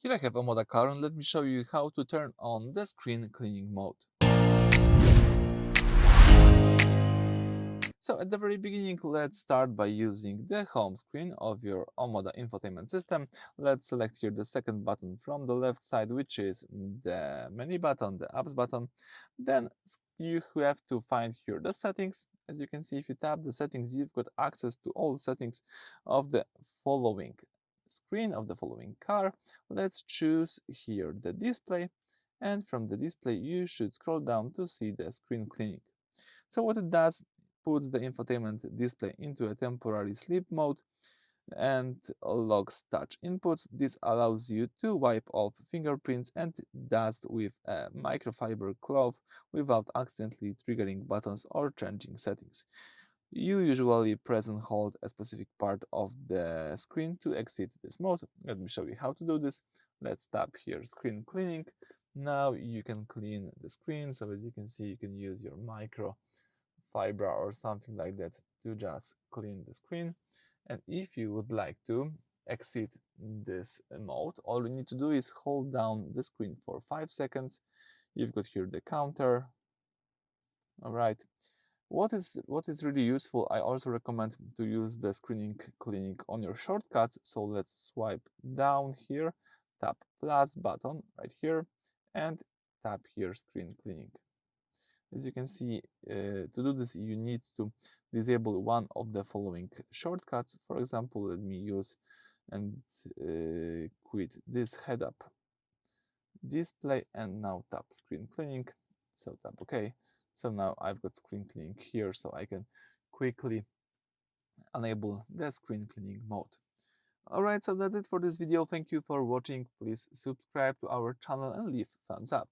Here I have Omoda car and let me show you how to turn on the screen cleaning mode. So at the very beginning, let's start by using the home screen of your Omoda infotainment system. Let's select here the second button from the left side, which is the menu button, the apps button. Then you have to find here the settings. As you can see, if you tap the settings, you've got access to all settings of the following screen of the following car. Let's choose here the display, and from the display you should scroll down to see the screen cleaning. So what it does, puts the infotainment display into a temporary sleep mode and logs touch inputs. This allows you to wipe off fingerprints and dust with a microfiber cloth without accidentally triggering buttons or changing settings. You usually press and hold a specific part of the screen to exit this mode. Let me show you how to do this. Let's tap here screen cleaning. Now you can clean the screen. So as you can see, you can use your microfiber or something like that to just clean the screen. And if you would like to exit this mode, all you need to do is hold down the screen for 5 seconds. You've got here the counter. All right. What is really useful, I also recommend to use the screen cleaning on your shortcuts. So let's swipe down here, tap plus button right here, and tap here screen cleaning. As you can see, to do this, you need to disable one of the following shortcuts. For example, let me use and quit this head-up display and now tap screen cleaning. So tap OK. So now I've got screen cleaning here, so I can quickly enable the screen cleaning mode. Alright, so that's it for this video. Thank you for watching. Please subscribe to our channel and leave thumbs up.